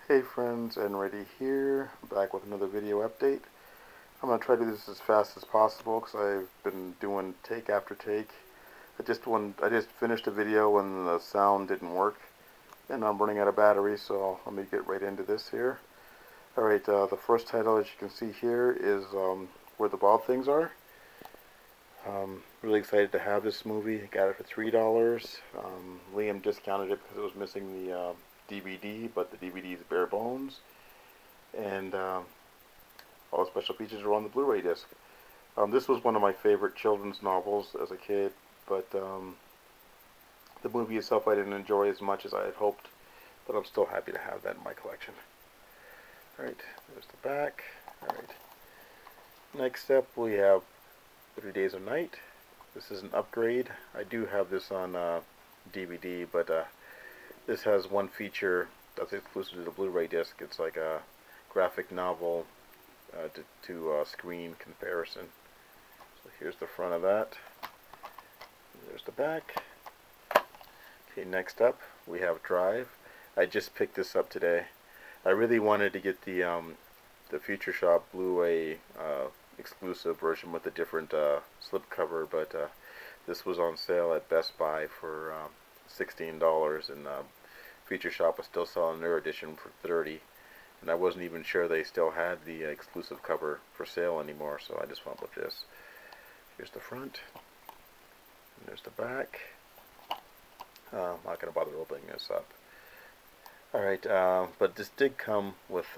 Hey friends, and ready here, back with another video update. I'm going to try to do this as fast as possible because I've been doing take after take. I just finished a video when the sound didn't work, and I'm running out of battery, so let me get right into this here. Alright, the first title, as you can see here, is Where the Wild Things Are. Really excited to have this movie. Got it for $3. Liam discounted it because it was missing the DVD, but the DVD is bare bones, and all the special features are on the Blu-ray disc. This was one of my favorite children's novels as a kid, but the movie itself I didn't enjoy as much as I had hoped, but I'm still happy to have that in my collection. Alright, there's the back. Alright, next up we have 30 Days of Night. This is an upgrade. I do have this on DVD, but this has one feature that's exclusive to the Blu-ray disc. It's like a graphic novel to screen comparison. So here's the front of that. There's the back. Okay, next up we have Drive. I just picked this up today. I really wanted to get the Future Shop Blu-ray exclusive version with a different slipcover, but this was on sale at Best Buy for $16, and Future Shop was still selling their edition for $30, and I wasn't even sure they still had the exclusive cover for sale anymore, so I just went with this. Here's the front, and there's the back. I'm not going to bother opening this up. Alright, but this did come with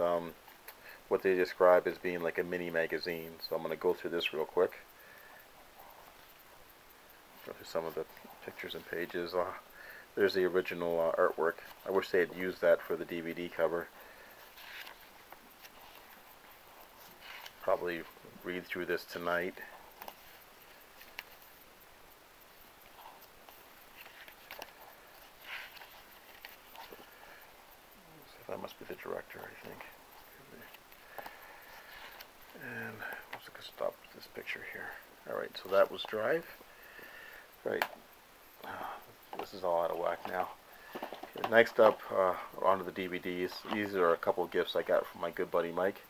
what they describe as being like a mini magazine, so I'm going to go through this real quick. Go through some of the pictures and pages. There's the original artwork. I wish they had used that for the DVD cover. Probably read through this tonight. So that must be the director, I think. And let's stop this picture here. Alright, so that was Drive. Right. This is all out of whack now. Okay, next up, onto the DVDs. These are a couple of gifts I got from my good buddy Mike.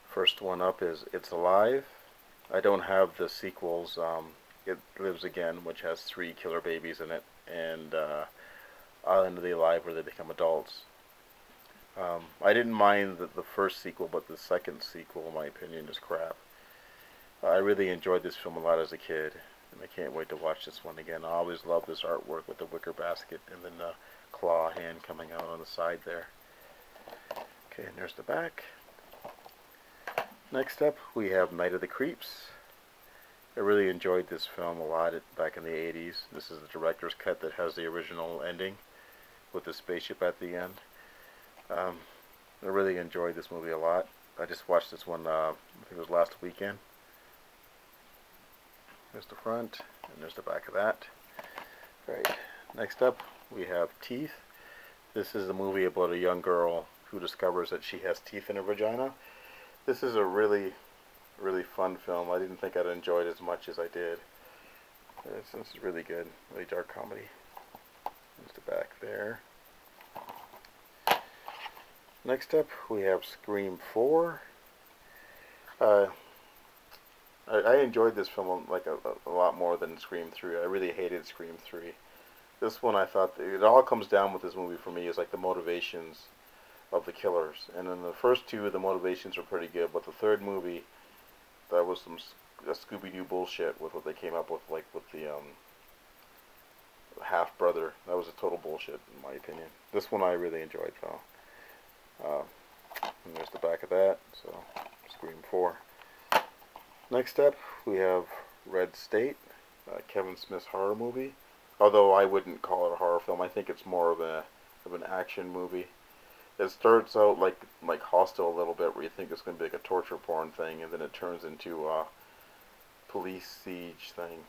First one up is It's Alive. I don't have the sequels. It Lives Again, which has 3 killer babies in it, and Island of the Alive, where they become adults. I didn't mind the first sequel, but the second sequel, in my opinion, is crap. I really enjoyed this film a lot as a kid, and I can't wait to watch this one again. I always love this artwork with the wicker basket and then the claw hand coming out on the side there. Okay, and there's the back. Next up, we have Night of the Creeps. I really enjoyed this film a lot back in the 80s. This is the director's cut that has the original ending with the spaceship at the end. I really enjoyed this movie a lot. I just watched this one, I think it was last weekend. There's the front, and there's the back of that. Right. Next up, we have Teeth. This is a movie about a young girl who discovers that she has teeth in her vagina. This is a really, really fun film. I didn't think I'd enjoy it as much as I did. This is really good, really dark comedy. There's the back there. Next up, we have Scream 4. I enjoyed this film like a lot more than Scream 3. I really hated Scream 3. This one, I thought, it all comes down with this movie for me is like the motivations of the killers. And in the first 2, the motivations were pretty good, but the third movie, that was some Scooby-Doo bullshit with what they came up with, like with the half-brother. That was a total bullshit, in my opinion. This one I really enjoyed, though. And there's the back of that, so Scream 4. Next up, we have Red State, Kevin Smith's horror movie. Although I wouldn't call it a horror film, I think it's more of an action movie. It starts out like Hostel a little bit, where you think it's going to be like a torture porn thing, and then it turns into a police siege thing.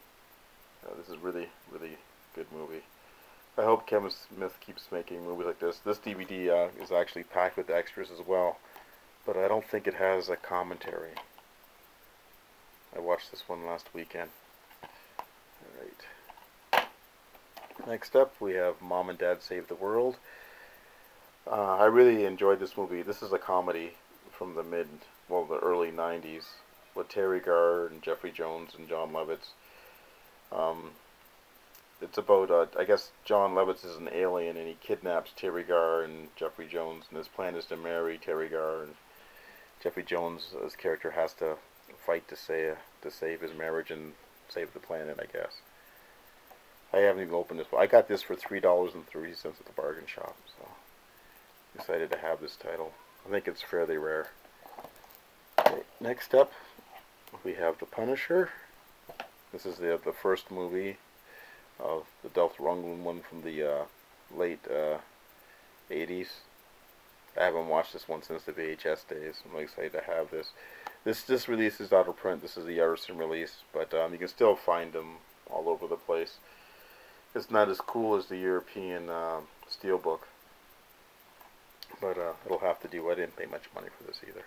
This is really, really good movie. I hope Kevin Smith keeps making movies like this. This DVD is actually packed with extras as well, but I don't think it has a commentary. I watched this one last weekend. Alright. Next up, we have Mom and Dad Save the World. I really enjoyed this movie. This is a comedy from the early 90s with Terry Garr and Jeffrey Jones and John Lovitz. Um, it's about, I guess John Lovitz is an alien and he kidnaps Terry Garr and Jeffrey Jones, and his plan is to marry Terry Garr, and Jeffrey Jones' character has to fight to save his marriage and save the planet, I guess. I haven't even opened this, but I got this for $3.30 at the bargain shop, so excited to have this title. I think it's fairly rare. Okay, next up, we have The Punisher. This is the first movie of the Dolph Lundgren one from the late 80s. I haven't watched this one since the VHS days. I'm really excited to have this. This release is out of print. This is the artisan release, but you can still find them all over the place. It's not as cool as the European Steelbook, but it'll have to do. I didn't pay much money for this either.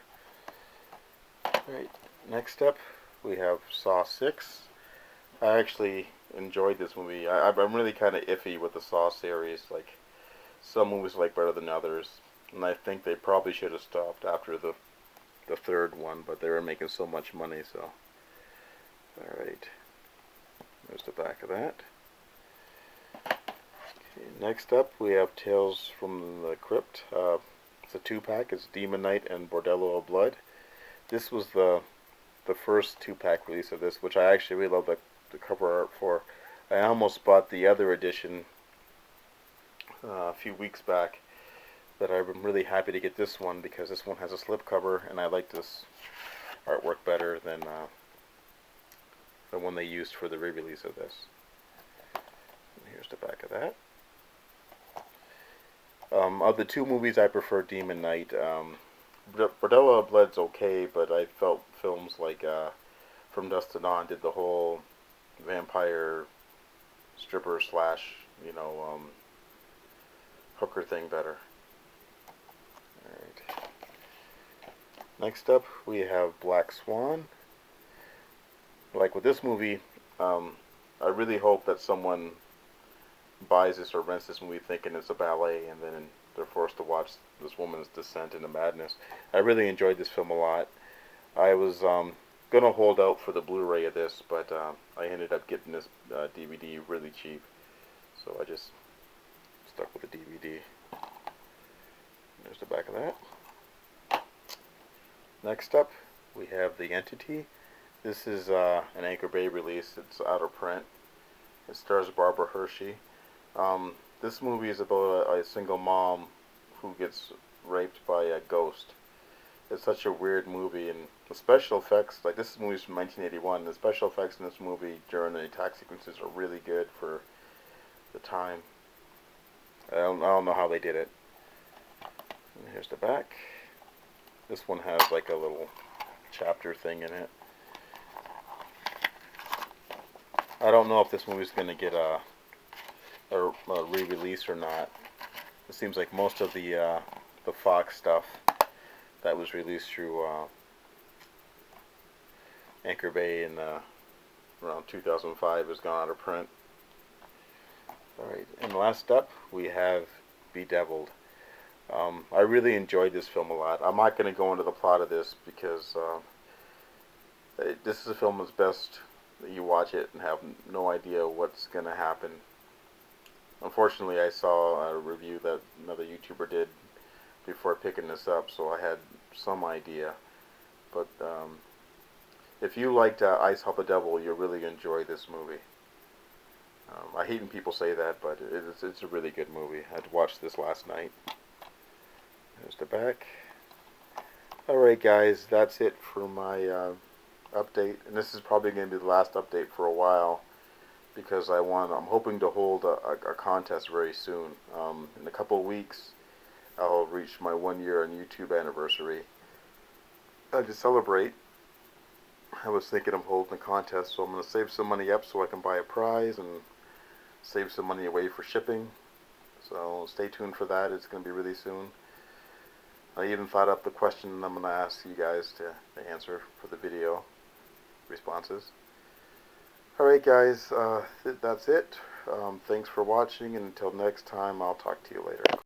Alright, next up we have Saw 6. I actually enjoyed this movie. I'm really kind of iffy with the Saw series. Like, some movies I like better than others, and I think they probably should have stopped after the third one, but they were making so much money, so. Alright, there's the back of that. Okay, next up we have Tales from the Crypt. It's a 2-pack. It's Demon Knight and Bordello of Blood. This was the first 2-pack release of this, which I actually really love the cover art for. I almost bought the other edition a few weeks back, but I'm really happy to get this one because this one has a slipcover, and I like this artwork better than the one they used for the re-release of this. And here's the back of that. Of the two movies, I prefer Demon Knight. Bordello of Blood's okay, but I felt films like From Dusk to Dawn did the whole vampire stripper slash, hooker thing better. Alright. Next up, we have Black Swan. Like with this movie, I really hope that someone buys this or rents this movie thinking it's a ballet, and then they're forced to watch this woman's descent into madness. I really enjoyed this film a lot. I was going to hold out for the Blu-ray of this, but I ended up getting this DVD really cheap, so I just stuck with the DVD. There's the back of that. Next up, we have The Entity. This is an Anchor Bay release. It's out of print. It stars Barbara Hershey. This movie is about a single mom who gets raped by a ghost. It's such a weird movie, and the special effects, like this movie's from 1981, the special effects in this movie during the attack sequences are really good for the time. I don't know how they did it. And here's the back. This one has like a little chapter thing in it. I don't know if this movie's going to get a re-release or not. It seems like most of the Fox stuff that was released through Anchor Bay in around 2005 has gone out of print. Alright, and last up we have Bedeviled. I really enjoyed this film a lot. I'm not going to go into the plot of this because this is a film that's best that you watch it and have no idea what's going to happen. Unfortunately, I saw a review that another YouTuber did before picking this up, so I had some idea. But if you liked Ice Help the Devil, you'll really enjoy this movie. I hate when people say that, but it's a really good movie. I watched this last night. There's the back. Alright guys, that's it for my update. And this is probably going to be the last update for a while, because I'm hoping to hold a contest very soon. In a couple of weeks, I'll reach my 1 year on YouTube anniversary. To celebrate, I was thinking of holding a contest, so I'm going to save some money up so I can buy a prize and save some money away for shipping. So stay tuned for that. It's going to be really soon. I even thought up the question I'm going to ask you guys to answer for the video responses. Alright guys, that's it. Thanks for watching, and until next time, I'll talk to you later.